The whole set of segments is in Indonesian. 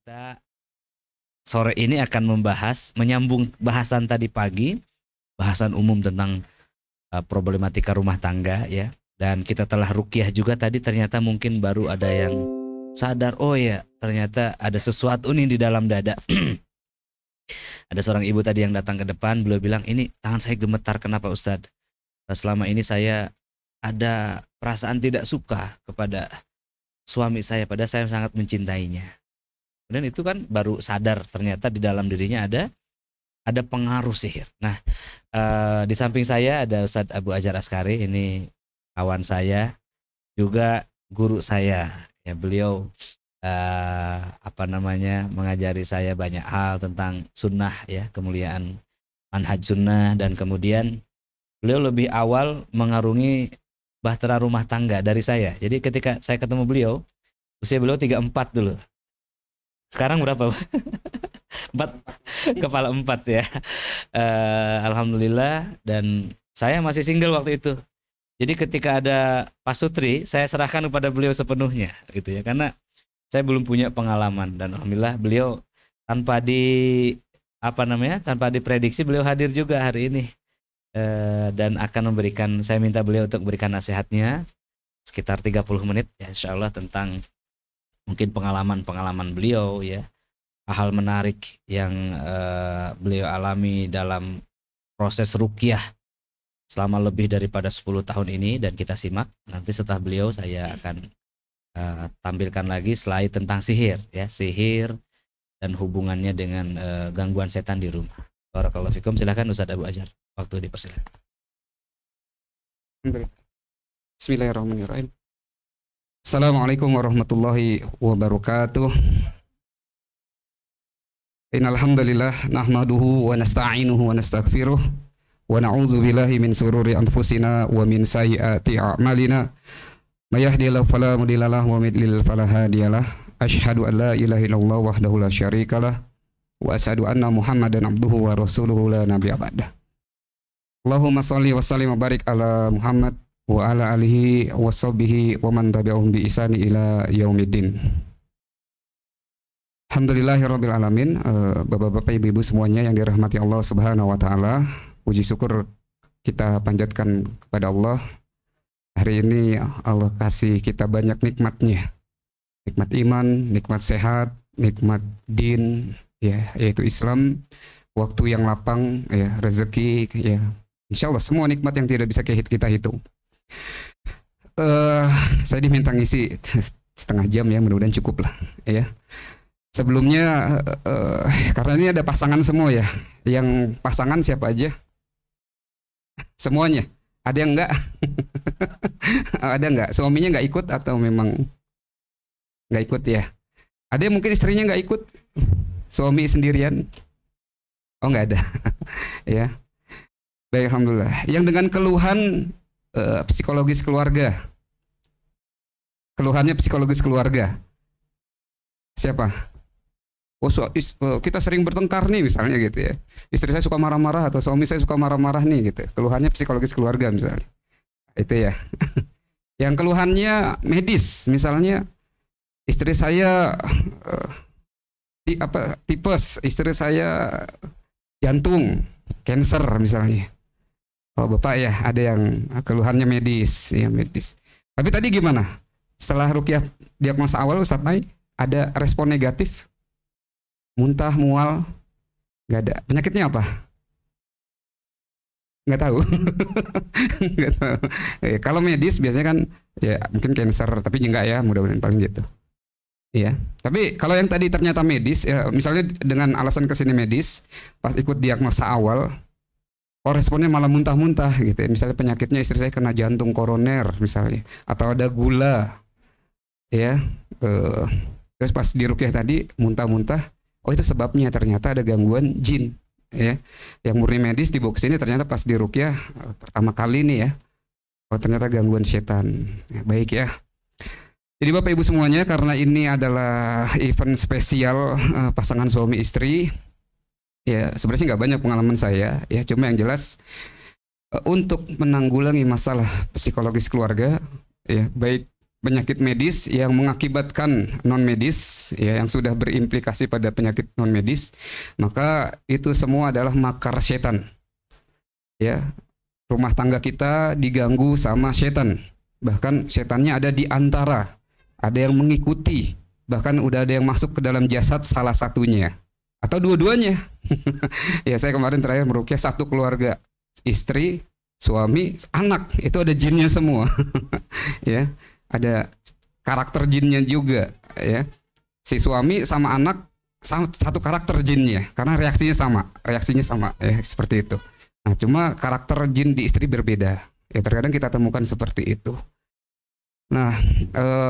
Kita sore ini akan menyambung bahasan tadi pagi, bahasan umum tentang problematika rumah tangga ya. Dan kita telah ruqyah juga tadi, ternyata mungkin baru ada yang sadar, oh ya ternyata ada sesuatu nih di dalam dada. Ada seorang ibu tadi yang datang ke depan, beliau bilang, ini tangan saya gemetar, kenapa Ustadz? Selama ini saya ada perasaan tidak suka kepada suami saya, padahal saya sangat mencintainya. Dan itu kan baru sadar ternyata di dalam dirinya ada pengaruh sihir. Nah, di samping saya ada Ustadz Abu Ajar Askari, ini kawan saya, juga guru saya. Ya, beliau mengajari saya banyak hal tentang sunnah ya, kemuliaan manhaj sunnah, dan kemudian beliau lebih awal mengarungi bahtera rumah tangga dari saya. Jadi ketika saya ketemu beliau, usia beliau 34 dulu. Sekarang berapa? 4, kepala 4 ya. Alhamdulillah, dan saya masih single waktu itu. Jadi ketika ada Pak Sutri, saya serahkan kepada beliau sepenuhnya gitu ya, karena saya belum punya pengalaman, dan alhamdulillah beliau tanpa diprediksi beliau hadir juga hari ini. Dan akan saya minta beliau untuk memberikan nasihatnya sekitar 30 menit ya, insyaallah, tentang mungkin pengalaman beliau ya, hal menarik yang beliau alami dalam proses ruqyah selama lebih daripada 10 tahun ini. Dan kita simak nanti setelah beliau, saya akan tampilkan lagi slide tentang sihir ya, sihir dan hubungannya dengan gangguan setan di rumah. Barakallahu fikum. Silakan Ustadz Abu Ajar, waktu dipersilakan. Bismillahirrahmanirrahim. Assalamualaikum warahmatullahi wabarakatuh. Innal hamdalillah nahmaduhu wa nasta'inuhu wa nastaghfiruh wa na'udzu billahi min sururi anfusina wa min sayyiati a'malina. May yahdihillahu fala mudhillalah wa may yudlil fala hadiyalah. Asyhadu an la ilaha illallah wahdahu la syarikalah wa asyhadu anna Muhammadan abduhu wa rasuluhu la nabiyya ba'dah. Allahumma shalli wa sallim wa barik ala Muhammad wa ala alihi wa sahbihi wa man tabi'ahum bi ihsani ila yaumiddin. Alhamdulillahirabbil alamin. Bapak-bapak, ibu-ibu semuanya yang dirahmati Allah Subhanahu wa taala, puji syukur kita panjatkan kepada Allah. Hari ini Allah kasih kita banyak nikmatnya. Nikmat iman, nikmat sehat, nikmat din ya, yaitu Islam, waktu yang lapang ya, rezeki ya. Insyaallah semua nikmat yang tidak bisa kita hitung. Saya diminta ngisi setengah jam ya, mudah-mudahan cukup lah ya. Sebelumnya karena ini ada pasangan semua ya. Yang pasangan siapa aja? Semuanya. Ada yang enggak? Ada enggak? Suaminya enggak ikut atau memang enggak ikut ya? Ada yang mungkin istrinya enggak ikut? Suami sendirian? Oh, enggak ada. Ya. Baik, alhamdulillah. Yang dengan keluhan psikologis keluarga. Keluhannya psikologis keluarga. Siapa? Oh, kita sering bertengkar nih misalnya gitu ya. Istri saya suka marah-marah atau suami saya suka marah-marah nih gitu. Keluhannya psikologis keluarga misalnya. Itu ya. Yang keluhannya medis, misalnya istri saya tipes, istri saya jantung, cancer misalnya. Oh, Bapak ya, ada yang keluhannya medis, ya medis. Tapi tadi gimana? Setelah ruqyah diagnosa awal Ustaz Mai, ada respon negatif? Muntah, mual, nggak ada. Penyakitnya apa? Nggak tahu. Nggak tahu. Kalau medis biasanya kan ya mungkin cancer, tapi enggak ya, mudah-mudahan paling gitu. Iya. Tapi kalau yang tadi ternyata medis, ya, misalnya dengan alasan kesini medis, pas ikut diagnosa awal, responnya malah muntah-muntah gitu ya. Misalnya penyakitnya istri saya kena jantung koroner misalnya, atau ada gula, ya. Terus pas di ruqyah tadi muntah-muntah. Oh, itu sebabnya ternyata ada gangguan jin ya. Yang murni medis di box ini ternyata pas di ruqyah pertama kali nih ya. Oh, ternyata gangguan setan. Ya, baik ya. Jadi Bapak Ibu semuanya, karena ini adalah event spesial pasangan suami istri. Ya, sebenarnya nggak banyak pengalaman saya ya, cuma yang jelas untuk menanggulangi masalah psikologis keluarga ya, baik penyakit medis yang mengakibatkan non medis, ya, yang sudah berimplikasi pada penyakit non medis, maka itu semua adalah makar setan. Ya, rumah tangga kita diganggu sama setan. Bahkan setannya ada di antara, ada yang mengikuti, bahkan udah ada yang masuk ke dalam jasad salah satunya atau dua-duanya. Ya, saya kemarin terakhir meruqyah satu keluarga, istri, suami, anak, itu ada jinnya semua. Ya, ada karakter jinnya juga, ya. Si suami sama anak satu karakter jinnya karena reaksinya sama, ya, seperti itu. Nah, cuma karakter jin di istri berbeda. Ya, terkadang kita temukan seperti itu. Nah,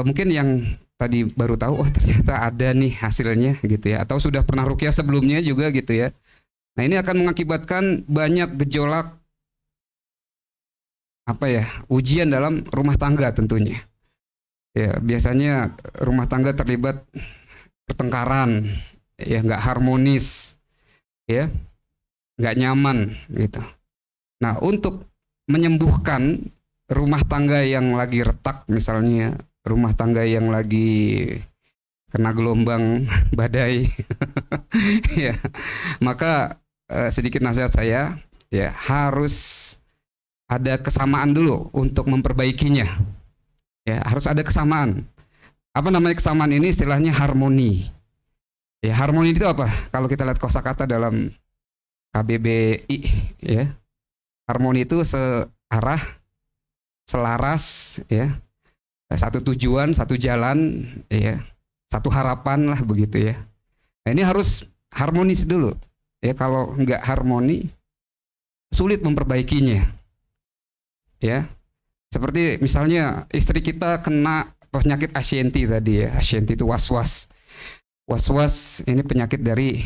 mungkin yang tadi baru tahu, oh ternyata ada nih hasilnya gitu ya, atau sudah pernah ruqyah sebelumnya juga gitu ya. Nah, ini akan mengakibatkan banyak gejolak, apa ya, ujian dalam rumah tangga tentunya. Ya, biasanya rumah tangga terlibat pertengkaran, ya, nggak harmonis, ya, nggak nyaman gitu. Nah, untuk menyembuhkan rumah tangga yang lagi retak, misalnya rumah tangga yang lagi kena gelombang badai, ya, maka sedikit nasihat saya, ya, harus ada kesamaan dulu untuk memperbaikinya. Ya, harus ada kesamaan. Apa namanya kesamaan ini? Istilahnya harmoni. Ya, harmoni itu apa? Kalau kita lihat kosakata dalam KBBI, ya, harmoni itu searah, selaras, ya, satu tujuan, satu jalan, ya, satu harapan lah begitu ya. Nah, ini harus harmonis dulu. Ya, kalau nggak harmoni, sulit memperbaikinya. Ya, seperti misalnya istri kita kena penyakit Ashienti tadi ya. Ashienti itu was-was. Was-was ini penyakit dari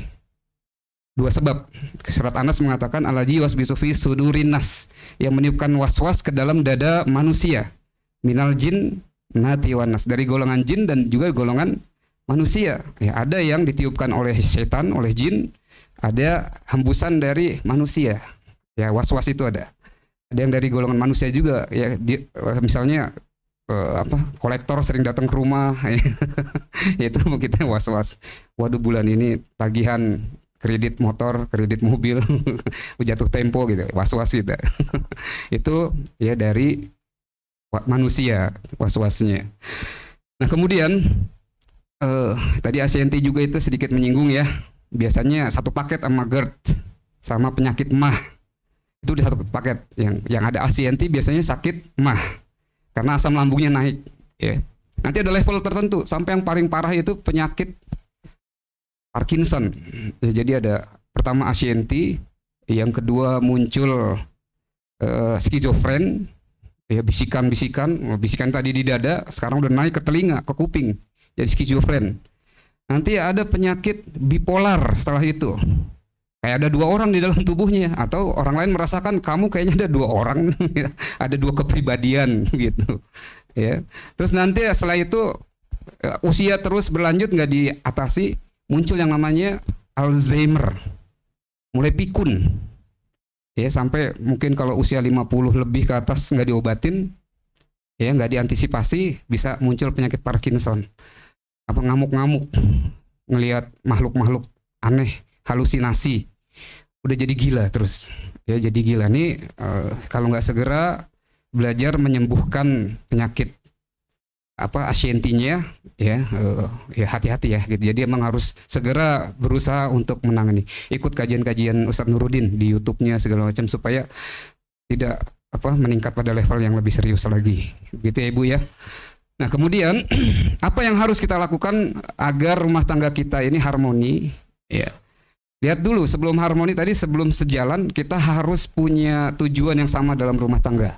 dua sebab. Surat Anas mengatakan alaji wasbisufi sudurinas, yang meniupkan was-was ke dalam dada manusia. Minal jin nati wanas, dari golongan jin dan juga golongan manusia. Ya, ada yang ditiupkan oleh setan, oleh jin, ada hembusan dari manusia. Ya, was-was itu ada. Ada yang dari golongan manusia juga, ya, misalnya kolektor sering datang ke rumah, ya, itu kita was-was. Waduh, bulan ini tagihan kredit motor, kredit mobil, jatuh tempo gitu, was-was gitu. Itu ya dari manusia was-wasnya. Nah, kemudian tadi Ashienti juga itu sedikit menyinggung ya. Biasanya satu paket sama GERD sama penyakit MAH. Itu di satu paket. Yang ada Ashienti biasanya sakit MAH karena asam lambungnya naik, ya. Nanti ada level tertentu sampai yang paling parah itu penyakit Parkinson. Ya, jadi ada pertama Ashienti, yang kedua muncul skizofren, ya, bisikan tadi di dada, sekarang udah naik ke telinga, ke kuping, jadi skizofren. Nanti ada penyakit bipolar setelah itu, kayak ada dua orang di dalam tubuhnya, atau orang lain merasakan kamu kayaknya ada dua orang, ada dua kepribadian gitu, ya. Terus nanti setelah itu usia terus berlanjut nggak diatasi, muncul yang namanya Alzheimer, mulai pikun, ya, sampai mungkin kalau usia 50 lebih ke atas nggak diobatin, ya, nggak diantisipasi, bisa muncul penyakit Parkinson, apa, ngamuk-ngamuk, ngelihat makhluk-makhluk aneh, halusinasi, udah jadi gila terus, ya, jadi gila nih. Kalau nggak segera belajar menyembuhkan penyakit Ashientinya, ya, ya, hati-hati ya gitu. Jadi emang harus segera berusaha untuk menangani. Ikut kajian-kajian Ustadz Nuruddin di YouTube-nya segala macam supaya tidak meningkat pada level yang lebih serius lagi. Gitu ya, Ibu ya. Nah, kemudian apa yang harus kita lakukan agar rumah tangga kita ini harmoni? Ya. Lihat dulu, sebelum harmoni tadi, sebelum sejalan, kita harus punya tujuan yang sama dalam rumah tangga.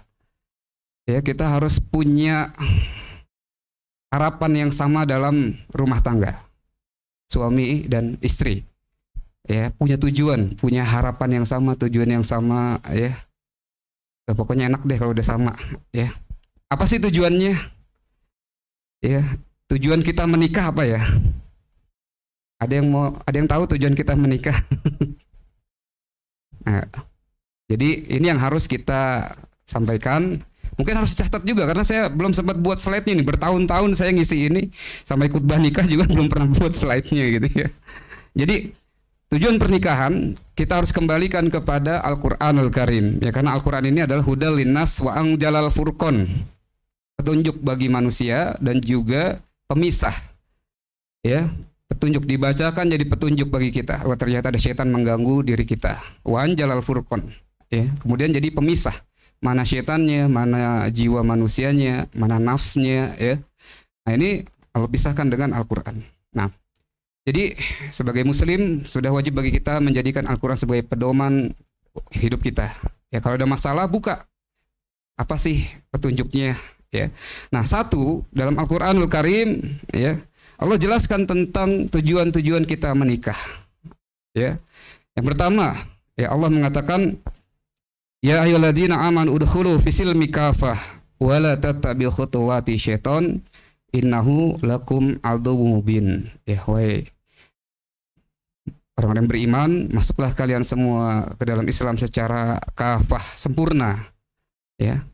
Ya, kita harus punya harapan yang sama dalam rumah tangga, suami dan istri, ya, punya tujuan, punya harapan yang sama, tujuan yang sama, ya. Pokoknya enak deh kalau udah sama, ya. Apa sih tujuannya? Ya, tujuan kita menikah apa ya? Ada yang tahu tujuan kita menikah? Nah, jadi ini yang harus kita sampaikan. Mungkin harus dicatat juga karena saya belum sempat buat slide-nya nih. Bertahun-tahun saya ngisi ini sampai khutbah nikah juga belum pernah buat slide-nya gitu ya. Jadi tujuan pernikahan kita harus kembalikan kepada Al-Qur'anul Karim ya, karena Al-Qur'an ini adalah hudal linnas wa anjalal furqon, petunjuk bagi manusia dan juga pemisah ya. Petunjuk dibacakan jadi petunjuk bagi kita. Oh, ternyata ada setan mengganggu diri kita. Wa anjalal furqon ya. Kemudian jadi pemisah, mana setannya, mana jiwa manusianya, mana nafsnya ya. Nah, ini Allah pisahkan dengan Al-Qur'an. Nah, jadi sebagai muslim sudah wajib bagi kita menjadikan Al-Qur'an sebagai pedoman hidup kita. Ya, kalau ada masalah buka. Apa sih petunjuknya ya. Nah, satu dalam Al-Qur'anul Karim ya, Allah jelaskan tentang tujuan-tujuan kita menikah. Ya. Yang pertama, ya Allah mengatakan, ya ayyuhalladzina amanu udkhulu fisilmi kafah wa la tattabi'u khutuwati syaiton innahu lakum aduwwum mubin. Ya, wahai orang-orang beriman, masuklah kalian semua ke dalam Islam secara kafah, sempurna. Ya.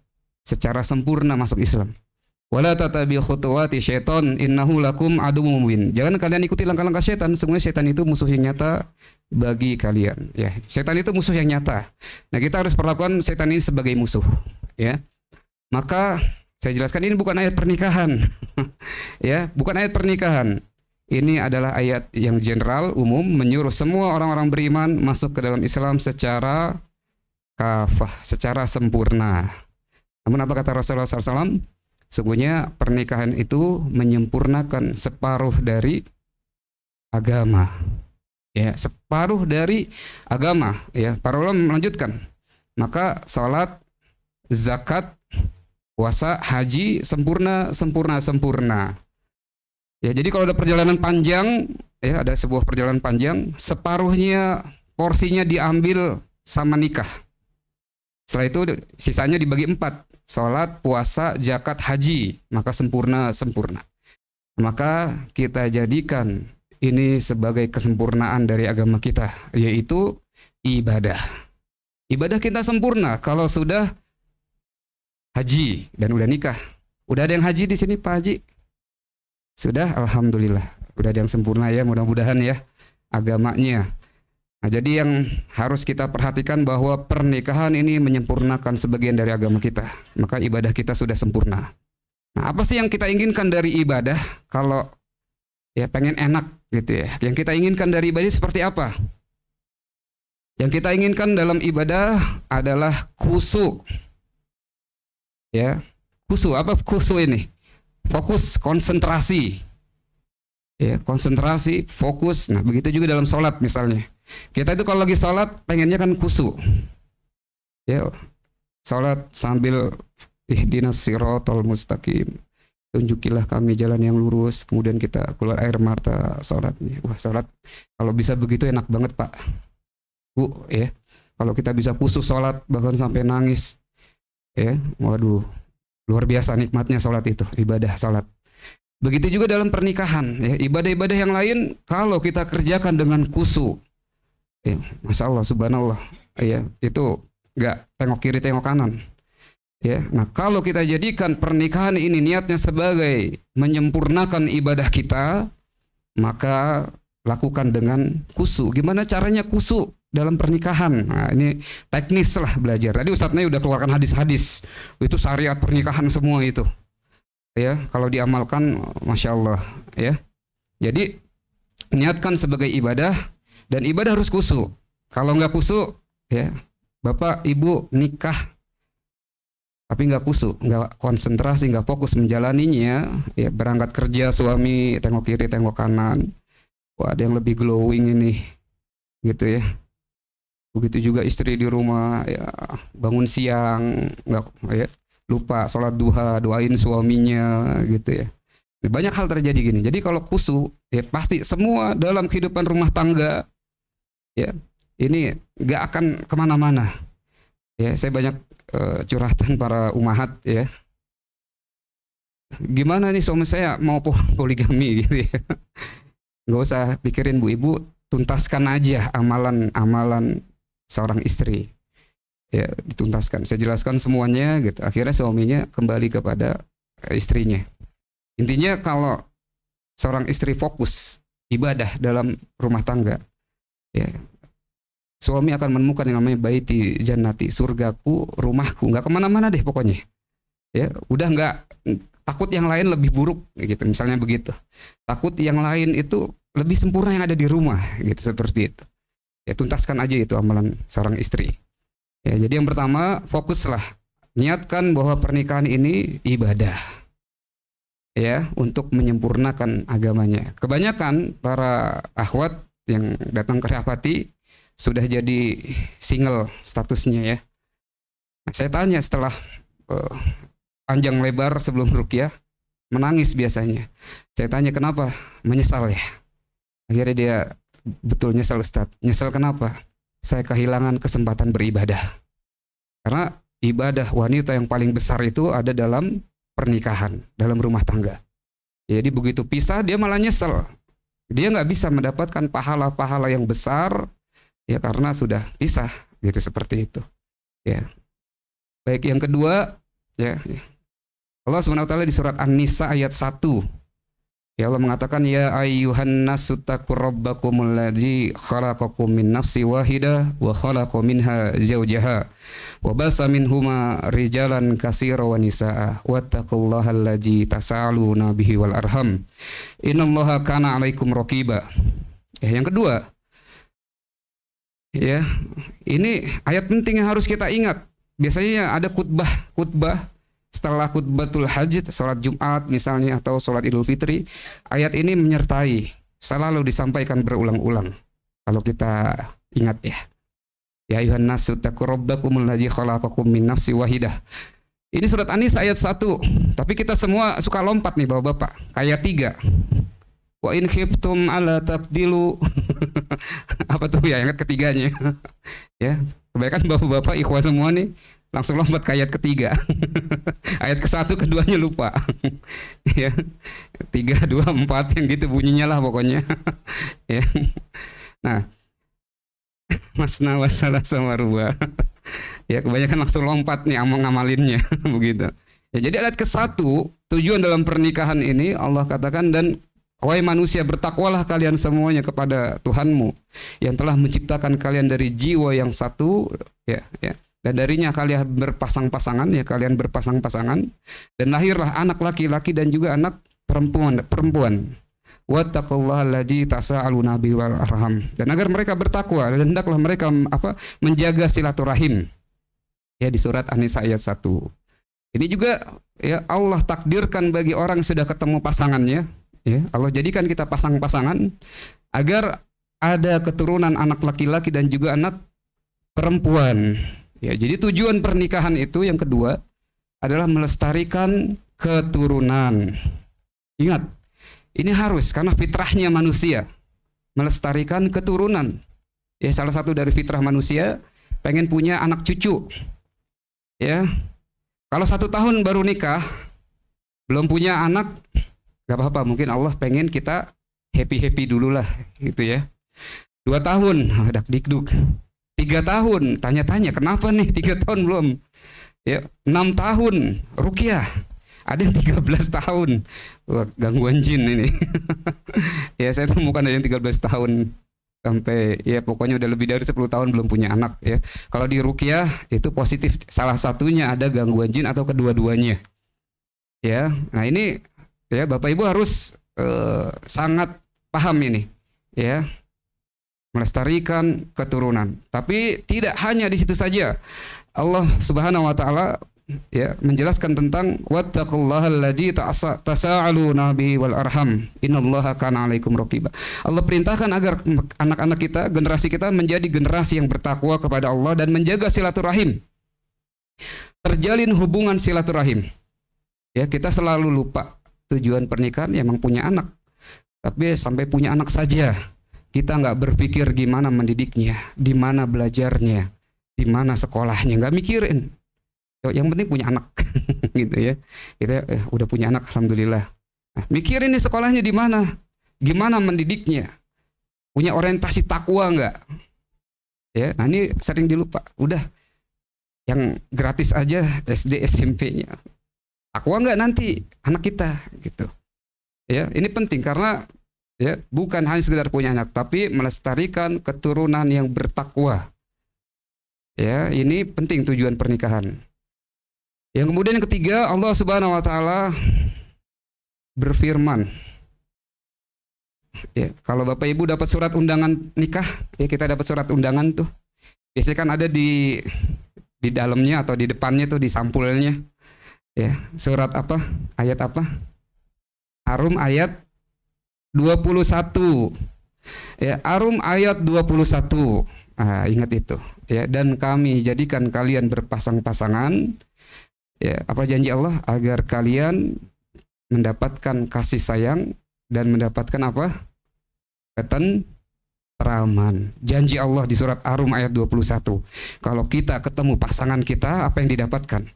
Secara sempurna masuk Islam. Wala tatabi khutuwati syaiton innahu lakum aduwwum mubin. Jangan kalian ikuti langkah-langkah setan, sesungguhnya setan itu musuh yang nyata bagi kalian. Ya, setan itu musuh yang nyata. Nah, kita harus perlakukan setan ini sebagai musuh, ya. Maka saya jelaskan ini bukan ayat pernikahan. Ya, bukan ayat pernikahan. Ini adalah ayat yang general, umum, menyuruh semua orang-orang beriman masuk ke dalam Islam secara kafah, secara sempurna. Namun apa kata Rasulullah SAW? Sesungguhnya pernikahan itu menyempurnakan separuh dari agama. Ya, separuh dari agama. Ya, para ulama melanjutkan. Maka salat, zakat, puasa, haji sempurna. Ya, jadi kalau ada perjalanan panjang, ya ada sebuah perjalanan panjang, separuhnya porsinya diambil sama nikah. Setelah itu sisanya dibagi 4. Salat, puasa, zakat, haji, maka sempurna. Maka kita jadikan ini sebagai kesempurnaan dari agama kita, yaitu ibadah. Ibadah kita sempurna kalau sudah haji dan udah nikah. Udah ada yang haji di sini, Pak Haji? Sudah, alhamdulillah. Udah ada yang sempurna ya, mudah-mudahan ya agamanya. Nah, jadi yang harus kita perhatikan bahwa pernikahan ini menyempurnakan sebagian dari agama kita. Maka ibadah kita sudah sempurna. Nah, apa sih yang kita inginkan dari ibadah? Kalau ya pengen enak gitu ya. Yang kita inginkan dari ibadah seperti apa? Yang kita inginkan dalam ibadah adalah khusyuk. Ya, khusyuk. Apa khusyuk ini? Fokus, konsentrasi. Ya, konsentrasi, fokus. Nah, begitu juga dalam sholat misalnya. Kita itu kalau lagi sholat pengennya kan khusyuk. Ya, sholat sambil ihdinas siratal mustaqim. Tunjukilah kami jalan yang lurus. Kemudian kita keluar air mata sholatnya. Wah, sholat kalau bisa begitu enak banget, Pak. Bu, ya. Kalau kita bisa khusyuk sholat bahkan sampai nangis. Ya, waduh. Luar biasa nikmatnya sholat itu, ibadah sholat. Begitu juga dalam pernikahan, ya, ibadah-ibadah yang lain kalau kita kerjakan dengan khusyuk. Ya, Masya Allah, subhanallah, ya, itu nggak tengok kiri tengok kanan. Ya, nah kalau kita jadikan pernikahan ini niatnya sebagai menyempurnakan ibadah kita, maka lakukan dengan khusyuk. Gimana caranya khusyuk dalam pernikahan? Nah, ini teknis lah belajar. Tadi Ustadznya udah keluarkan hadis-hadis, itu syariat pernikahan semua itu. Ya, kalau diamalkan, Masya Allah, ya. Jadi niatkan sebagai ibadah. Dan ibadah harus khusyuk. Kalau nggak khusyuk, ya, bapak ibu nikah, tapi nggak khusyuk, nggak konsentrasi, nggak fokus menjalaninya, ya berangkat kerja suami tengok kiri tengok kanan, wah ada yang lebih glowing ini, gitu ya. Begitu juga istri di rumah, ya bangun siang, nggak, ya lupa sholat duha, doain suaminya, gitu ya. Banyak hal terjadi gini. Jadi kalau khusyuk, ya pasti semua dalam kehidupan rumah tangga, ya ini nggak akan kemana-mana. Ya, saya banyak curhatan para umahat, ya. Gimana nih suami saya mau poligami gitu ya. Nggak usah pikirin bu ibu, tuntaskan aja amalan-amalan seorang istri. ya dituntaskan. Saya jelaskan semuanya gitu. Akhirnya suaminya kembali kepada istrinya. Intinya kalau seorang istri fokus ibadah dalam rumah tangga, ya suami akan menemukan yang namanya baiti jannati, surgaku, rumahku, nggak kemana-mana deh pokoknya. Ya, udah nggak takut yang lain lebih buruk gitu, misalnya begitu. Takut yang lain itu lebih sempurna yang ada di rumah gitu, seperti itu. Ya tuntaskan aja itu amalan seorang istri. Ya, jadi yang pertama fokuslah, niatkan bahwa pernikahan ini ibadah. Ya, untuk menyempurnakan agamanya. Kebanyakan para akhwat yang datang ke Syahpati sudah jadi single statusnya ya. Nah, saya tanya setelah panjang lebar sebelum ruqyah, menangis biasanya. Saya tanya kenapa? Menyesal ya. Akhirnya dia betul nyesal Ustaz. Nyesal kenapa? Saya kehilangan kesempatan beribadah. Karena ibadah wanita yang paling besar itu ada dalam pernikahan, dalam rumah tangga. Jadi begitu pisah dia malah nyesel. Dia nggak bisa mendapatkan pahala-pahala yang besar ya karena sudah pisah gitu, seperti itu. Ya. Baik, yang kedua ya, Allah Subhanahu wa taala di surat An-Nisa ayat 1. Ya Allah mengatakan ya ayyuhan nasu taqur rabbakumul ladzi khalaqakum min nafsi wahidah wa khalaqa minha zawjaha wa basa minhuma rijalan katsira wa nisaa wattaqullaha alladzi tasaaluna bihi wal arham innallaha kana 'alaikum raqiba. Ya, yang kedua ya, ini ayat penting yang harus kita ingat. Biasanya ada khutbah setelah khutbatul hajj, sholat Jumat misalnya atau sholat Idul Fitri, ayat ini menyertai, selalu disampaikan berulang-ulang. Kalau kita ingat ya. Ya ayuhan nasu taqu rabbakumul ladzi khalaqakum min nafsi wahidah. Ini surat An-Nisa ayat 1. Tapi kita semua suka lompat nih Bapak-bapak. Ayat 3. Wa in khiftum ala taqdilu. Apa tuh ya ayat ketiganya? Ya, kebanyakan Bapak-bapak ikhwah semua nih langsung lompat ke ayat ketiga. Ayat ke-1, keduanya lupa. Ya. 3, 2, 4 yang gitu bunyinya lah pokoknya. Ya. Nah, masna wasalah sama ruba. Ya, kebanyakan langsung lompat nih ngamalinnya begitu. Ya, jadi ayat ke-1, tujuan dalam pernikahan ini Allah katakan dan wahai manusia bertakwalah kalian semuanya kepada Tuhanmu yang telah menciptakan kalian dari jiwa yang satu ya. Dan darinya kalian berpasang-pasangan ya, kalian berpasang-pasangan dan lahirlah anak laki-laki dan juga anak perempuan. Wattaqullaha alladzi tasaaluna bihi wal arham. Dan agar mereka bertakwa dan hendaklah mereka menjaga silaturahim. Ya, di surat An-Nisa ayat 1. Ini juga ya Allah takdirkan bagi orang yang sudah ketemu pasangannya, ya. Allah jadikan kita pasang-pasangan agar ada keturunan anak laki-laki dan juga anak perempuan. Ya, jadi tujuan pernikahan itu yang kedua adalah melestarikan keturunan. Ingat, ini harus karena fitrahnya manusia melestarikan keturunan. Ya, salah satu dari fitrah manusia pengen punya anak cucu. Ya, kalau 1 tahun baru nikah, belum punya anak, gak apa-apa. Mungkin Allah pengen kita happy dulu lah, gitu ya. 2 tahun, dak dikduk. 3 tahun, tanya-tanya kenapa nih 3 tahun belum? Ya, 6 tahun ruqyah. Ada yang 13 tahun. Wah, gangguan jin ini. Ya, saya temukan ada yang 13 tahun sampai ya pokoknya udah lebih dari 10 tahun belum punya anak ya. Kalau di ruqyah itu positif, salah satunya ada gangguan jin atau kedua-duanya. Ya. Nah, ini ya Bapak Ibu harus sangat paham ini ya. Melestarikan keturunan. Tapi tidak hanya di situ saja. Allah Subhanahu wa taala ya menjelaskan tentang wattaqullaha alladzi tasaaluna bihi wal arham innallaha kana 'alaikum raqiba. Allah perintahkan agar anak-anak kita, generasi kita menjadi generasi yang bertakwa kepada Allah dan menjaga silaturahim. Terjalin hubungan silaturahim. Ya, kita selalu lupa tujuan pernikahan emang punya anak. Tapi sampai punya anak saja kita nggak berpikir gimana mendidiknya, di mana belajarnya, di mana sekolahnya, nggak mikirin. Yang penting punya anak, gitu ya. Kita udah punya anak, alhamdulillah. Nah, mikirin nih sekolahnya di mana, gimana mendidiknya, punya orientasi takwa nggak? Ya, nah ini sering dilupa. Udah yang gratis aja SD SMP-nya. Takwa nggak nanti anak kita gitu. Ya, ini penting karena ya bukan hanya sekedar punya anak, tapi melestarikan keturunan yang bertakwa. Ya, ini penting tujuan pernikahan. Yang kemudian yang ketiga, Allah Subhanahu wa taala berfirman. Ya, kalau Bapak Ibu dapat surat undangan nikah, ya kita dapat surat undangan tuh. Biasanya kan ada di dalamnya atau di depannya tuh di sampulnya. Ya, surat apa? Ayat apa? Arum ayat 21. Ya, Arum ayat 21. Ah, ingat itu. Ya, dan kami jadikan kalian berpasang-pasangan. Ya, apa janji Allah? Agar kalian mendapatkan kasih sayang dan mendapatkan apa? Ketenteraman. Janji Allah di surat Arum ayat 21. Kalau kita ketemu pasangan kita, apa yang didapatkan?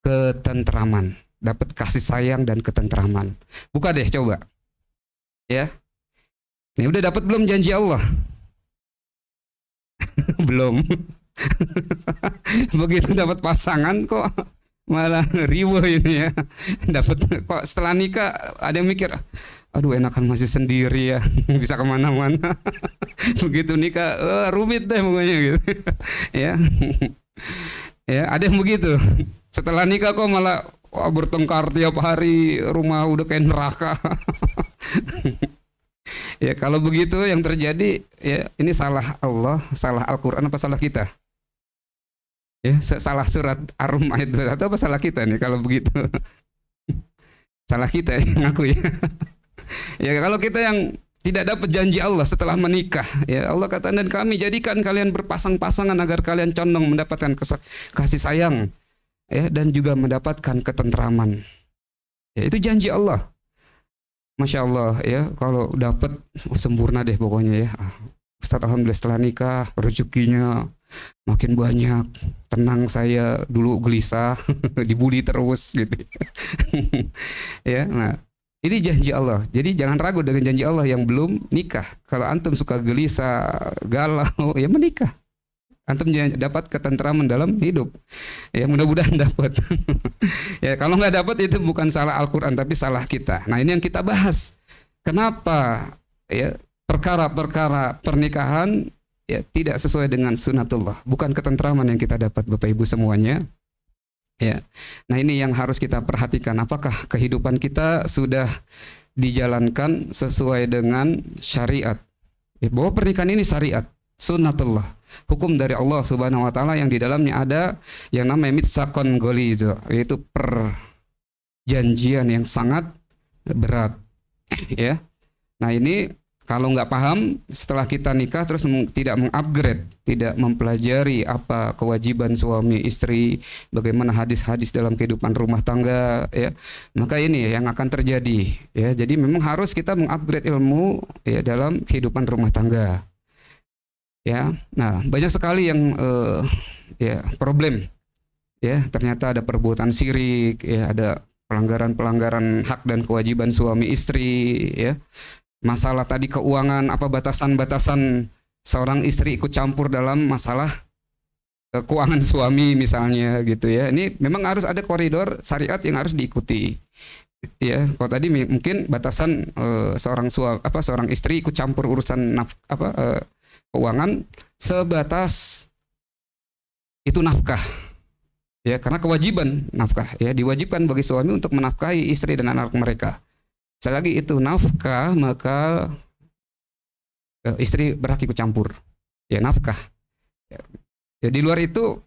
Ketenteraman. Dapat kasih sayang dan ketenteraman. Buka deh coba. Ya. Ini udah dapat belum janji Allah? Belum. Begitu dapat pasangan kok malah riweuh ini ya. Dapat kok setelah nikah ada yang mikir, aduh enakan masih sendiri ya, bisa kemana-mana. Begitu nikah, rumit deh pokoknya gitu. Ya, ya ada yang begitu. Setelah nikah kok malah bertengkar tiap hari, rumah udah kayak neraka. Ya kalau begitu yang terjadi ya ini salah Allah, salah Al-Quran apa salah kita? Ya salah surat Ar-Rum ayat 21 apa salah kita nih kalau begitu? Salah kita ya ngaku ya. Ya kalau kita yang tidak dapat janji Allah setelah menikah, ya Allah kata dan kami jadikan kalian berpasang-pasangan agar kalian condong mendapatkan kasih sayang, ya dan juga mendapatkan ketenteraman. Ya itu janji Allah. Masya Allah ya kalau dapat sempurna deh pokoknya ya. Ustadz alhamdulillah setelah nikah rezekinya makin banyak, tenang saya dulu gelisah dibully terus gitu. Ya, nah ini janji Allah. Jadi jangan ragu dengan janji Allah yang belum nikah. Kalau antum suka gelisah, galau, ya menikah. Antum dapat ketenteraman dalam hidup. Ya mudah-mudahan dapat. Ya kalau nggak dapat itu bukan salah Al-Quran tapi salah kita. Nah ini yang kita bahas. Kenapa ya perkara-perkara pernikahan ya tidak sesuai dengan sunatullah. Bukan ketenteraman yang kita dapat Bapak Ibu semuanya. Ya. Nah ini yang harus kita perhatikan. Apakah kehidupan kita sudah dijalankan sesuai dengan syariat? Ya, bahwa pernikahan ini syariat, sunnatullah. Hukum dari Allah Subhanahu wa taala yang di dalamnya ada yang namanya mitsaqon ghaliz, yaitu perjanjian yang sangat berat. Ya. Nah, ini kalau nggak paham setelah kita nikah terus tidak mengupgrade, tidak mempelajari apa kewajiban suami istri, bagaimana hadis-hadis dalam kehidupan rumah tangga, ya, maka ini yang akan terjadi. Ya, jadi memang harus kita mengupgrade ilmu ya dalam kehidupan rumah tangga. Ya, nah banyak sekali yang ya problem. Ya, ternyata ada perbuatan syirik, ya ada pelanggaran-pelanggaran hak dan kewajiban suami istri, ya. Masalah tadi keuangan, apa batasan-batasan seorang istri ikut campur dalam masalah keuangan suami misalnya gitu ya. Ini memang harus ada koridor syariat yang harus diikuti. Ya, kalau tadi mungkin batasan seorang istri ikut campur urusan keuangan sebatas itu nafkah. Ya, karena kewajiban nafkah ya diwajibkan bagi suami untuk menafkahi istri dan anak mereka. Selagi itu nafkah maka istri berhak ikut campur. Ya nafkah. Ya, di luar itu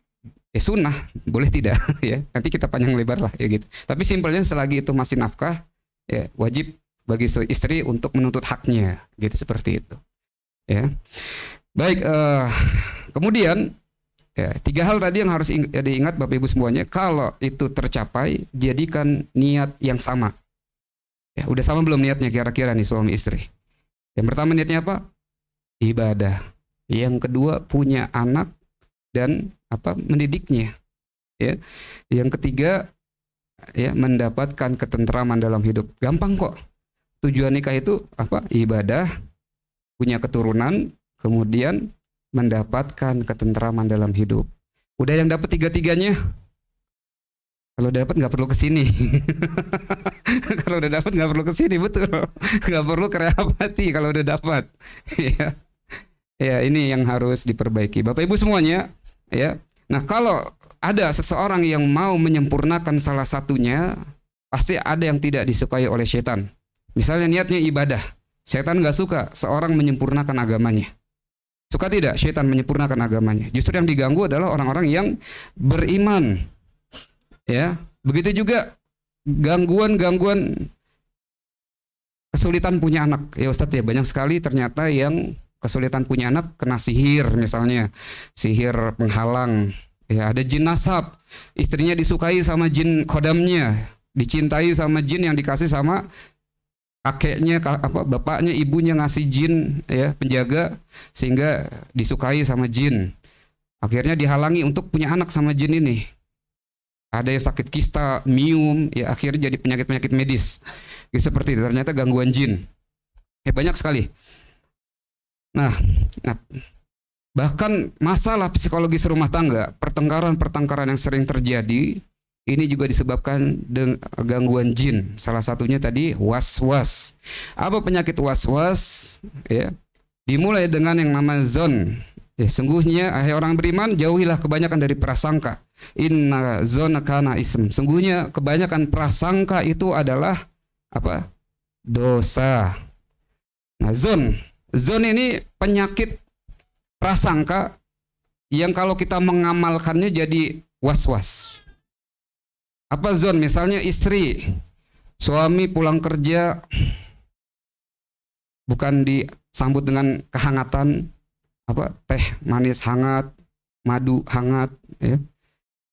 sunnah boleh tidak ya. Nanti kita panjang lebar lah ya gitu. Tapi simpelnya selagi itu masih nafkah ya wajib bagi istri untuk menuntut haknya gitu seperti itu. Ya. Baik, kemudian ya, 3 hal tadi yang harus diingat Bapak Ibu semuanya. Kalau itu tercapai, jadikan niat yang sama. Ya, udah sama belum niatnya kira-kira nih suami istri? Yang pertama niatnya apa? Ibadah. Yang kedua punya anak dan mendidiknya. Ya. Yang ketiga ya mendapatkan ketenteraman dalam hidup. Gampang kok. Tujuan nikah itu apa? Ibadah, punya keturunan, kemudian mendapatkan ketenteraman dalam hidup. Udah yang dapat tiga-tiganya, kalau udah dapat nggak perlu ke sini. Kalau udah dapat nggak perlu ke sini, betul. Nggak perlu ke Rehapati kalau udah dapat. Ya, ya ini yang harus diperbaiki. Bapak Ibu semuanya, ya. Nah, kalau ada seseorang yang mau menyempurnakan salah satunya, pasti ada yang tidak disukai oleh setan. Misalnya niatnya ibadah, setan nggak suka seorang menyempurnakan agamanya. Suka tidak setan menyempurnakan agamanya? Justru yang diganggu adalah orang-orang yang beriman. Ya, begitu juga gangguan-gangguan kesulitan punya anak. Ya Ustadz ya, banyak sekali ternyata yang kesulitan punya anak kena sihir misalnya, sihir penghalang. Ya, ada jin nasab, istrinya disukai sama jin kodamnya, dicintai sama jin yang dikasih sama kakeknya, bapaknya, ibunya ngasih jin ya penjaga sehingga disukai sama jin. Akhirnya dihalangi untuk punya anak sama jin ini. Ada yang sakit kista, mium, ya akhirnya jadi penyakit-penyakit medis. Ya, seperti itu, ternyata gangguan jin. Ya, banyak sekali. Nah, bahkan masalah psikologis rumah tangga, pertengkaran-pertengkaran yang sering terjadi, ini juga disebabkan dengan gangguan jin. Salah satunya tadi was-was. Apa penyakit was-was? Ya, dimulai dengan yang namanya zon. Ya, sungguhnya, hai orang beriman, jauhilah kebanyakan dari prasangka. Inna zona kana ism. Sungguhnya kebanyakan prasangka itu adalah apa? Dosa. Nah, zon ini penyakit prasangka yang kalau kita mengamalkannya jadi was-was. Apa zon? Misalnya istri, suami pulang kerja bukan disambut dengan kehangatan, apa teh manis hangat, madu hangat, ya.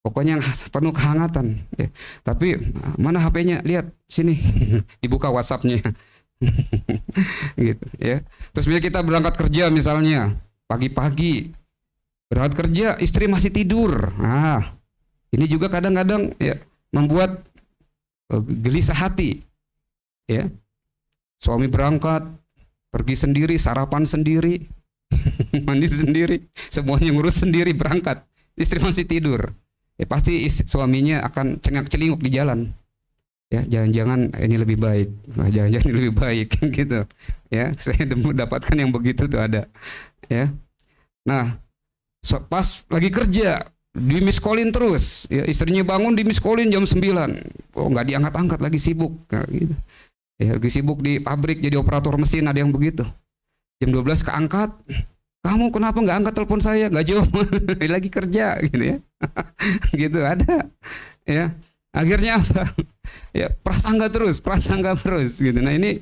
Pokoknya yang penuh kehangatan. Ya. Tapi mana HP-nya? Lihat sini, dibuka WhatsApp-nya, gitu. Ya. Terus misalnya kita berangkat kerja misalnya pagi-pagi berangkat kerja, istri masih tidur. Nah, ini juga kadang-kadang ya membuat gelisah hati. Ya, suami berangkat, pergi sendiri, sarapan sendiri, mandi sendiri, semuanya ngurus sendiri berangkat. Istri masih tidur. Ya, pasti suaminya akan cengak-celinguk di jalan. Ya, jangan-jangan ini lebih baik. Nah, jangan-jangan ini lebih baik gitu. Ya, saya mendapatkan yang begitu tuh ada. Ya. Nah, pas lagi kerja di miss call-in terus. Ya, istrinya bangun di miss call-in jam 9. Oh, nggak diangkat-angkat, lagi sibuk. Nah, gitu. Ya, lagi sibuk di pabrik jadi operator mesin, ada yang begitu. Jam 12 keangkat. Kamu kenapa nggak angkat telepon saya? Nggak jawab. Lagi kerja gitu ya. Gitu ada. Ya. Akhirnya apa? Ya, prasangka terus gitu. Nah, ini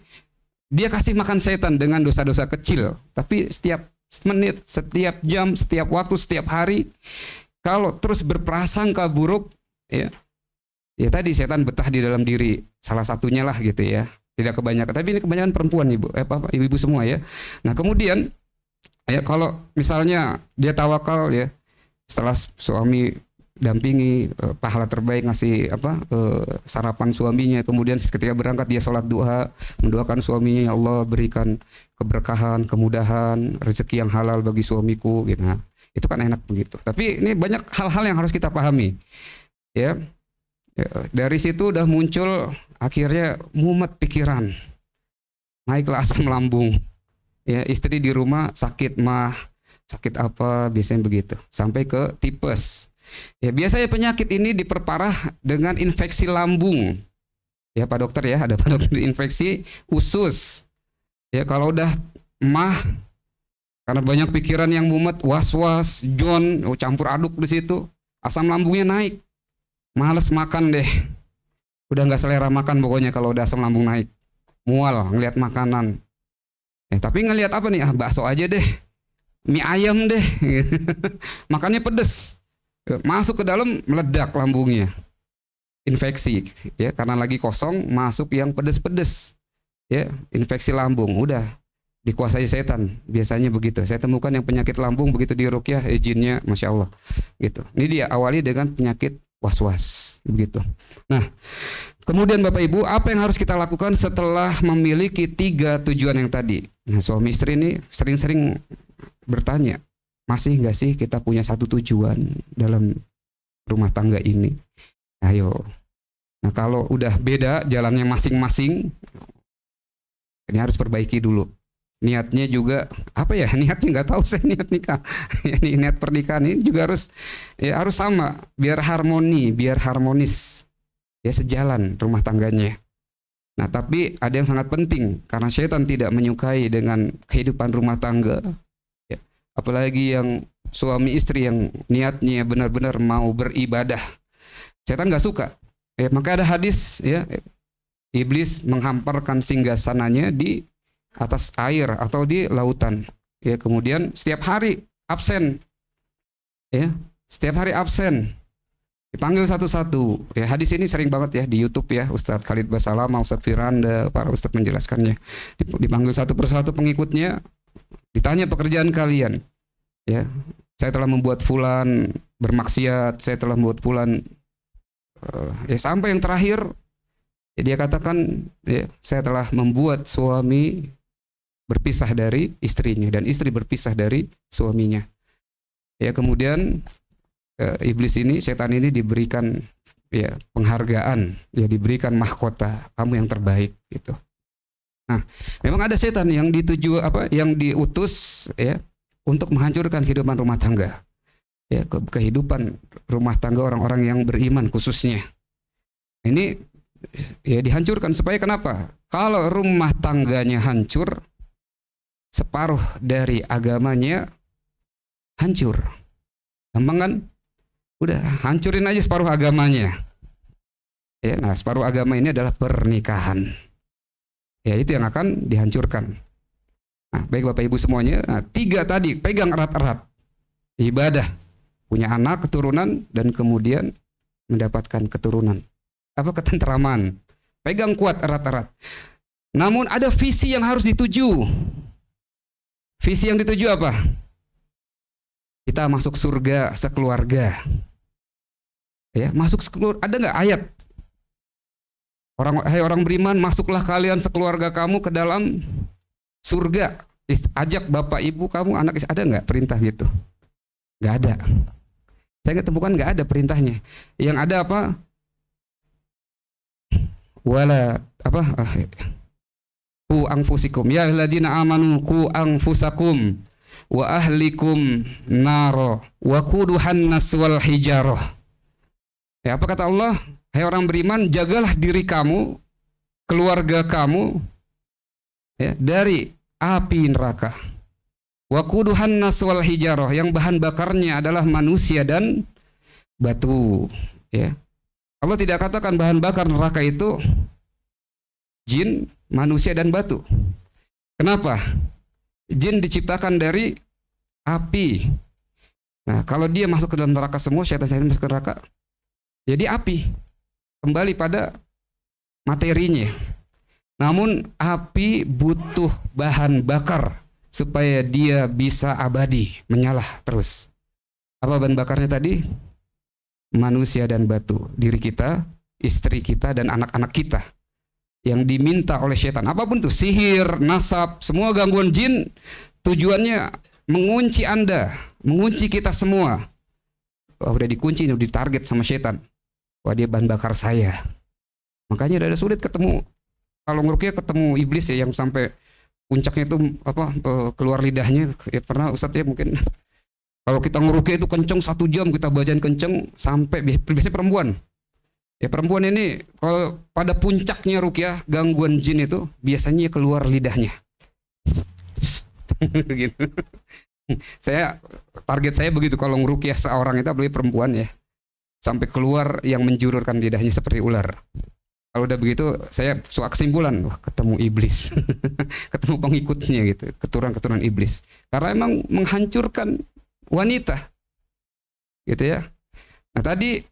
dia kasih makan setan dengan dosa-dosa kecil. Tapi setiap menit, setiap jam, setiap waktu, setiap hari, kalau terus berprasangka buruk, ya tadi setan betah di dalam diri. Salah satunya lah gitu ya. Tidak kebanyakan, tapi ini kebanyakan perempuan ibu-ibu semua ya. Nah, kemudian ya kalau misalnya dia tawakal ya, setelah suami dampingi, pahala terbaik ngasih sarapan suaminya, kemudian ketika berangkat dia sholat duha, mendoakan suaminya, ya Allah berikan keberkahan, kemudahan, rezeki yang halal bagi suamiku gitu. Nah, itu kan enak begitu. Tapi ini banyak hal-hal yang harus kita pahami. Ya. Dari situ udah muncul akhirnya mumet pikiran. Naiklah asam lambung. Ya, istri di rumah sakit mah, sakit apa, biasanya begitu. Sampai ke tipes. Ya, biasanya penyakit ini diperparah dengan infeksi lambung. Ya, Pak Dokter ya, ada Pak Dokter, infeksi usus. Ya, kalau udah mah karena banyak pikiran yang mumet, was-was, John, campur aduk di situ, asam lambungnya naik. Males makan deh. Udah nggak selera makan pokoknya kalau udah asam lambung naik. Mual ngelihat makanan. Tapi ngelihat apa nih? Bakso aja deh. Mie ayam deh. Makannya pedes. Masuk ke dalam meledak lambungnya. Infeksi ya, karena lagi kosong masuk yang pedes-pedes. Ya, infeksi lambung udah dikuasai setan. Biasanya begitu. Saya temukan yang penyakit lambung begitu di ruqyah, jinnya Masya Allah. Gitu. Ini dia awali dengan penyakit was-was begitu. Nah, kemudian Bapak Ibu, apa yang harus kita lakukan setelah memiliki 3 tujuan yang tadi? Nah, suami istri ini sering-sering bertanya, masih nggak sih kita punya satu tujuan dalam rumah tangga ini? Ayo. Nah kalau udah beda jalannya masing-masing, ini harus perbaiki dulu. Niatnya juga apa ya? Niatnya nggak tahu saya niat nikah. Ini niat pernikahan ini juga harus sama, biar harmoni, biar harmonis, ya sejalan rumah tangganya. Nah tapi ada yang sangat penting karena syaitan tidak menyukai dengan kehidupan rumah tangga, ya. Apalagi yang suami istri yang niatnya benar-benar mau beribadah, syaitan nggak suka. Maka ada hadis, ya, iblis menghamparkan singgasananya di atas air atau di lautan, ya, kemudian setiap hari absen, ya, setiap hari absen, dipanggil satu-satu, ya. Hadis ini sering banget ya di YouTube, ya, Ustadz Khalid Basalamah, Ustadz Firanda, para ustadz menjelaskannya. Dipanggil satu persatu pengikutnya, ditanya pekerjaan kalian, ya, saya telah membuat fulan bermaksiat, saya telah membuat fulan, ya, sampai yang terakhir, ya, dia katakan, ya, saya telah membuat suami berpisah dari istrinya dan istri berpisah dari suaminya. Ya, kemudian iblis ini, setan ini diberikan, ya, penghargaan, ya, diberikan mahkota, kamu yang terbaik gitu. Nah, memang ada setan yang yang diutus, ya, untuk menghancurkan kehidupan rumah tangga. Ya, kehidupan rumah tangga orang-orang yang beriman khususnya. Ini, ya, dihancurkan supaya kenapa? Kalau rumah tangganya hancur, separuh dari agamanya hancur. Gampang kan? Udah, hancurin aja separuh agamanya. Ya, nah separuh agama ini adalah pernikahan. Ya, itu yang akan dihancurkan. Nah, baik Bapak Ibu semuanya, nah, 3 tadi pegang erat-erat. Ibadah, punya anak, keturunan, dan kemudian mendapatkan keturunan. Apa? Ketenteraman. Pegang kuat erat-erat. Namun ada visi yang harus dituju. Visi yang dituju apa? Kita masuk surga sekeluarga. Ya, masuk sekeluarga. Ada nggak ayat? Hai orang beriman, masuklah kalian sekeluarga kamu ke dalam surga. Ajak bapak ibu kamu, anak, ada nggak perintah gitu? Nggak ada. Saya nggak temukan, nggak ada perintahnya. Yang ada apa? Wala apa? Ku anfusikum ya ayyuhalladzina amanu ku anfusakum wa ahlikum naro wa quduhan nas wal hijarah. Ya, apa kata Allah? Hai orang beriman, jagalah diri kamu, keluarga kamu, ya, dari api neraka. Wa quduhan nas wal hijarah, yang bahan bakarnya adalah manusia dan batu, ya. Allah tidak katakan bahan bakar neraka itu jin, manusia, dan batu. Kenapa? Jin diciptakan dari api. Nah, kalau dia masuk ke dalam neraka semua, syaitan-syaitan masuk ke neraka, jadi api. Kembali pada materinya. Namun api butuh bahan bakar supaya dia bisa abadi, menyala terus. Apa bahan bakarnya tadi? Manusia dan batu. Diri kita, istri kita, dan anak-anak kita. Yang diminta oleh syaitan, apapun itu, sihir, nasab, semua gangguan jin, tujuannya mengunci Anda, mengunci kita semua. Wah, udah dikunci, udah ditarget sama syaitan. Wah, dia bahan bakar saya. Makanya udah sulit ketemu. Kalau ngeruqyah ketemu iblis, ya, yang sampai puncaknya itu apa, keluar lidahnya. Ya, pernah Ustadz, ya, mungkin. Kalau kita ngeruqyah itu kenceng 1 jam, kita bacain kenceng sampai, biasanya perempuan. Ya, perempuan ini kalau pada puncaknya ruqyah gangguan jin itu biasanya keluar lidahnya. Gitu. Target saya begitu kalau ngeruqyah seorang itu, apalagi perempuan, ya, sampai keluar yang menjulurkan lidahnya seperti ular. Kalau udah begitu saya suka kesimpulan, wah, ketemu iblis. Ketemu pengikutnya gitu, keturunan-keturunan iblis. Karena emang menghancurkan wanita. Gitu ya. Nah, tadi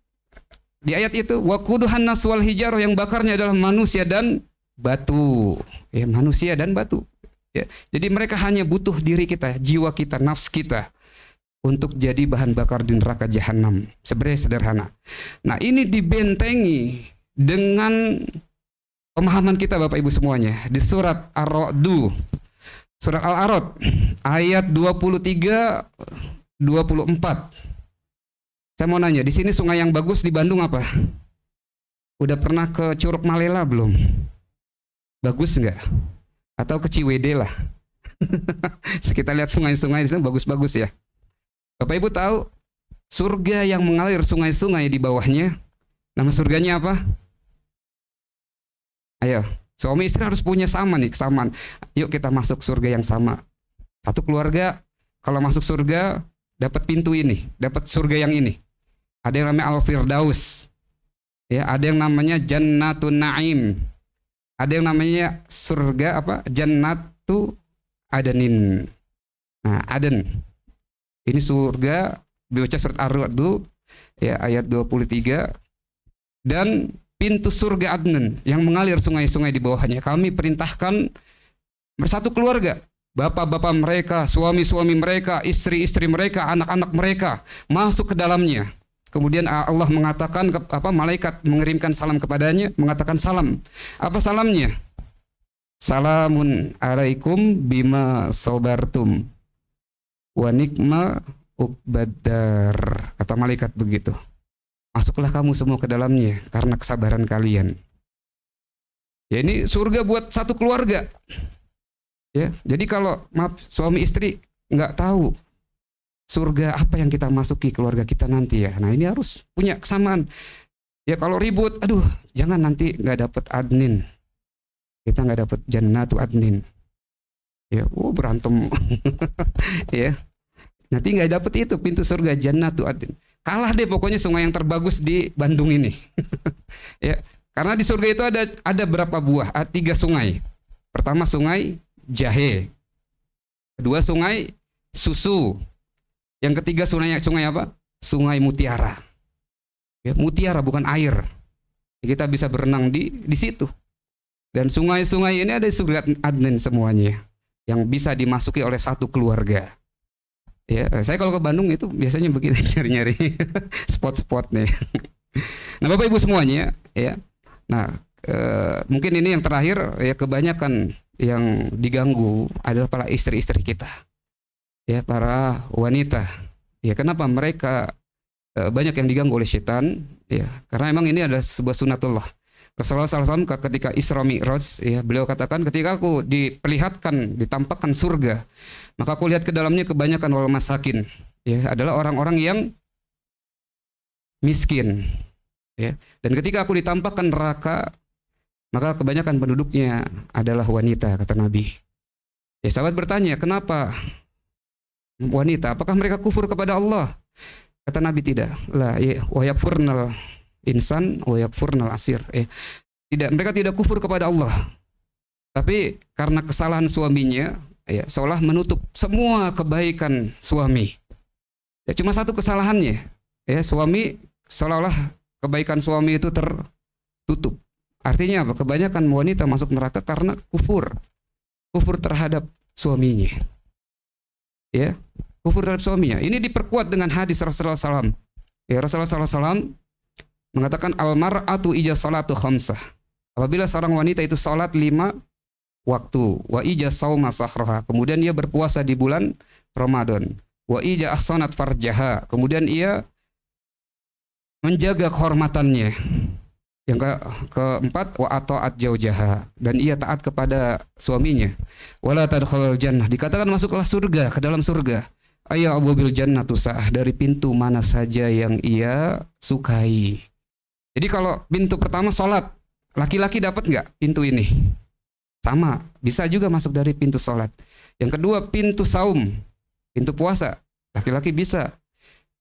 di ayat itu waquduhan nas wal hijarah, yang bakarnya adalah manusia dan batu. Ya, manusia dan batu. Ya. Jadi mereka hanya butuh diri kita, jiwa kita, nafs kita untuk jadi bahan bakar di neraka jahanam. Sebenarnya sederhana. Nah, ini dibentengi dengan pemahaman kita Bapak Ibu semuanya di surat Ar-Ra'd, surat Al-A'rad ayat 23 24. Saya mau nanya, di sini sungai yang bagus di Bandung apa? Udah pernah ke Curug Malela belum? Bagus nggak? Atau ke Ciwidey lah. Kita lihat sungai-sungai di sana bagus-bagus ya. Bapak Ibu tahu surga yang mengalir sungai-sungai di bawahnya, nama surganya apa? Ayo, suami istri harus punya kesamaan. Yuk kita masuk surga yang sama. Satu keluarga kalau masuk surga dapat pintu ini, dapat surga yang ini. Ada yang namanya Al-Firdaus. Ya, ada yang namanya Jannatun Naim. Ada yang namanya surga apa? Jannatu Adanin. Nah, Aden. Ini surga, baca surat Ar-Ra'd ya ayat 23. Dan pintu surga Adnan yang mengalir sungai-sungai di bawahnya. Kami perintahkan bersatu keluarga, bapak-bapak mereka, suami-suami mereka, istri-istri mereka, anak-anak mereka masuk ke dalamnya. Kemudian Allah mengatakan malaikat mengirimkan salam kepadanya, mengatakan salam. Apa salamnya? Salamun alaikum bima sabartum wa nikma uqbadar. Kata malaikat begitu. Masuklah kamu semua ke dalamnya karena kesabaran kalian. Ya, ini surga buat satu keluarga. Ya, jadi kalau maaf suami istri nggak tahu surga apa yang kita masuki keluarga kita nanti ya. Nah, ini harus punya kesamaan. Ya, kalau ribut, aduh, jangan nanti nggak dapat adnin. Kita nggak dapat jannatu adnin. Ya, berantem. Ya. Nanti nggak dapat itu pintu surga jannatu adnin. Kalah deh pokoknya sungai yang terbagus di Bandung ini. Ya, karena di surga itu ada berapa buah? 3 sungai. Pertama sungai jahe. Kedua sungai susu. Yang ketiga sungai apa? Sungai mutiara. Ya, mutiara bukan air. Kita bisa berenang di situ. Dan sungai-sungai ini ada di surga adnin semuanya yang bisa dimasuki oleh satu keluarga. Ya, saya kalau ke Bandung itu biasanya begitu nyari-nyari spot-spot nih. Nah, Bapak Ibu semuanya, ya. Nah, mungkin ini yang terakhir ya, kebanyakan yang diganggu adalah para istri-istri kita. Ya, para wanita. Ya, kenapa mereka banyak yang diganggu oleh setan? Ya, karena emang ini adalah sebuah sunatullah. Rasulullah SAW ketika Isra Mi'raj, ya, beliau katakan ketika aku diperlihatkan, ditampakkan surga, maka aku lihat ke dalamnya kebanyakan wal masakin, ya, adalah orang-orang yang miskin, ya. Dan ketika aku ditampakkan neraka, maka kebanyakan penduduknya adalah wanita, kata Nabi. Ya, sahabat bertanya, kenapa wanita? Apakah mereka kufur kepada Allah? Kata Nabi, tidak. La ya wa yakfurnal insan wa yakfurnal asir. Tidak, mereka tidak kufur kepada Allah. Tapi karena kesalahan suaminya, ya, seolah menutup semua kebaikan suami. Ya, cuma satu kesalahannya, ya, suami seolah-olah kebaikan suami itu tertutup. Artinya apa? Kebanyakan wanita masuk neraka karena kufur terhadap suaminya. Ya, kufur terhadap suaminya. Ini diperkuat dengan hadis Rasulullah SAW. Ya, Rasulullah SAW mengatakan almar'atu ija salatu khamsah. Apabila seorang wanita itu salat 5 waktu, wa ija sauma sahraha, kemudian ia berpuasa di bulan Ramadan, wa ija ahsanat farjaha, kemudian ia menjaga kehormatannya. Yang keempat, wa ata'at jaujaha, dan ia taat kepada suaminya. Wala tadkhulul jannah, dikatakan masuklah surga, ke dalam surga. Ayya abubil jannatu sa'ah, dari pintu mana saja yang ia sukai. Jadi kalau pintu pertama salat, laki-laki dapat nggak pintu ini? Sama, bisa juga masuk dari pintu salat. Yang kedua pintu saum, pintu puasa, laki-laki bisa.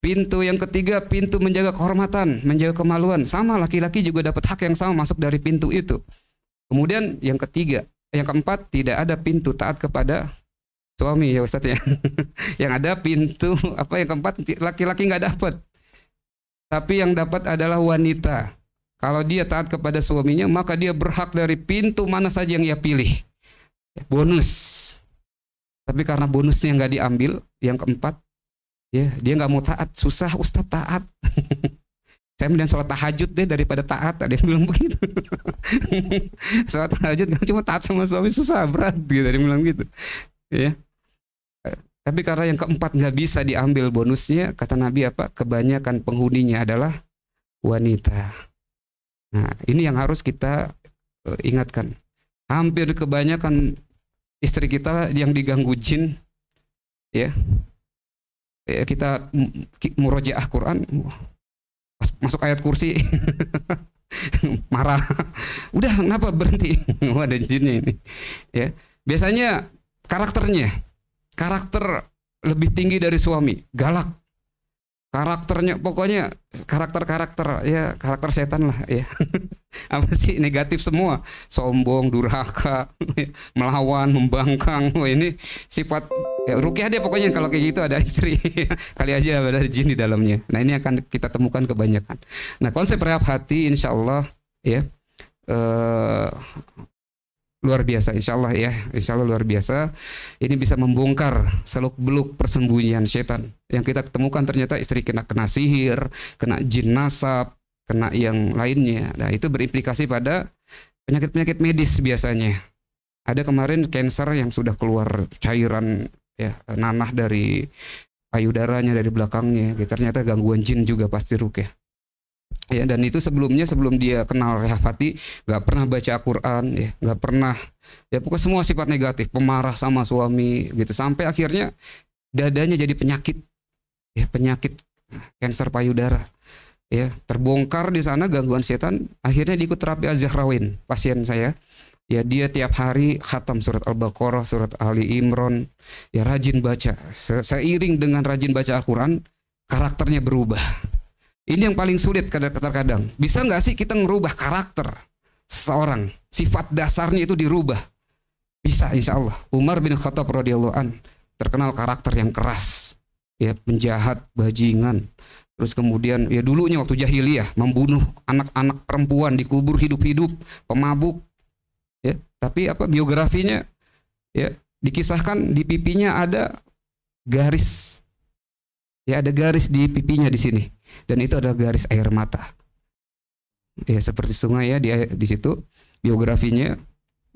Pintu yang ketiga pintu menjaga kehormatan, menjaga kemaluan, sama, laki-laki juga dapat hak yang sama masuk dari pintu itu. Kemudian yang keempat tidak ada pintu taat kepada suami, ya Ustaz ya. Yang ada pintu yang keempat laki-laki nggak dapat. Tapi yang dapat adalah wanita. Kalau dia taat kepada suaminya, maka dia berhak dari pintu mana saja yang ia pilih. Bonus. Tapi karena bonusnya nggak diambil, yang keempat, ya, dia nggak mau taat. Susah Ustaz taat. Saya mending sholat tahajud deh daripada taat. Ada yang bilang begitu. Sholat tahajud kan cuma taat sama suami susah, berat gitu. Ada yang bilang gitu. Ya. Tapi karena yang keempat nggak bisa diambil bonusnya, kata Nabi apa? Kebanyakan penghuninya adalah wanita. Nah, ini yang harus kita ingatkan. Hampir kebanyakan istri kita yang diganggu jin, ya, kita murojaah Quran, masuk ayat kursi, marah. Udah, kenapa berhenti? Wah, ada jinnya ini. Ya, biasanya karakter lebih tinggi dari suami, galak. Karakternya pokoknya karakter ya, karakter setan lah ya. Apa sih, negatif semua, sombong, durhaka, melawan, membangkang. Wah, ini sifat ya, rukyah dia pokoknya kalau kayak gitu ada istri kali aja ada jin di dalamnya. Nah, ini akan kita temukan kebanyakan. Nah, konsep rehab hati insya Allah ya luar biasa, insya Allah ya, insya Allah luar biasa. Ini bisa membongkar seluk beluk persembunyian setan yang kita ketemukan. Ternyata istri kena sihir, kena jin nasab, kena yang lainnya. Nah, itu berimplikasi pada penyakit medis biasanya. Ada kemarin cancer yang sudah keluar cairan ya, nanah dari payudaranya, dari belakangnya. Ternyata gangguan jin juga pasti rukyah. Ya, dan itu sebelum dia kenal rehab hati nggak pernah baca Al-Quran ya, nggak pernah ya, pokoknya semua sifat negatif, pemarah sama suami gitu, sampai akhirnya dadanya jadi penyakit ya, penyakit kanker payudara ya, terbongkar di sana gangguan setan. Akhirnya diikut terapi Az-Zahrawin, pasien saya ya, dia tiap hari khatam surat Al-Baqarah, surat Ali Imran ya, rajin baca. Seiring dengan rajin baca Al-Quran, karakternya berubah. Ini yang paling sulit kadang-kadang. Bisa nggak sih kita ngerubah karakter seseorang? Sifat dasarnya itu dirubah. Bisa, insya Allah. Umar bin Khattab radhiyallahu an terkenal karakter yang keras, ya, penjahat, bajingan. Terus kemudian ya dulunya waktu jahiliyah membunuh anak-anak perempuan, dikubur hidup-hidup, pemabuk. Ya, tapi apa biografinya? Ya, dikisahkan di pipinya ada garis. Ya, ada garis di pipinya di sini. Dan itu adalah garis air mata. Ya, seperti sungai ya, di situ biografinya.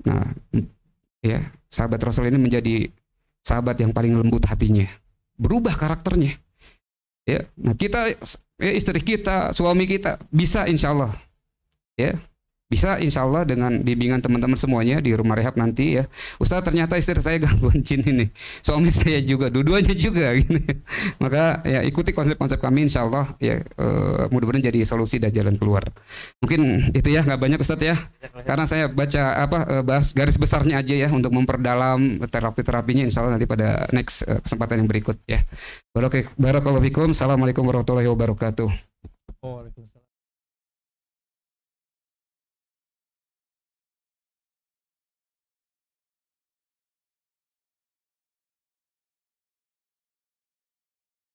Nah, ya, sahabat Rasul ini menjadi sahabat yang paling lembut hatinya. Berubah karakternya. Ya, nah kita, ya, istri kita, suami kita bisa insya Allah. Ya, bisa insya Allah dengan bimbingan teman-teman semuanya di rumah rehab nanti ya. Ustaz, ternyata istri saya gangguan jin ini, suami saya juga, dua-duanya juga gitu. Maka ya ikuti konsep-konsep kami insya Allah ya, mudah-mudahan jadi solusi dan jalan keluar. Mungkin itu ya, nggak banyak Ustaz ya, karena saya baca bahas garis besarnya aja ya, untuk memperdalam terapi-terapinya insya Allah nanti pada next kesempatan yang berikut ya. Barakallahu fikum. Assalamualaikum warahmatullahi wabarakatuh. Waalaikumsalam.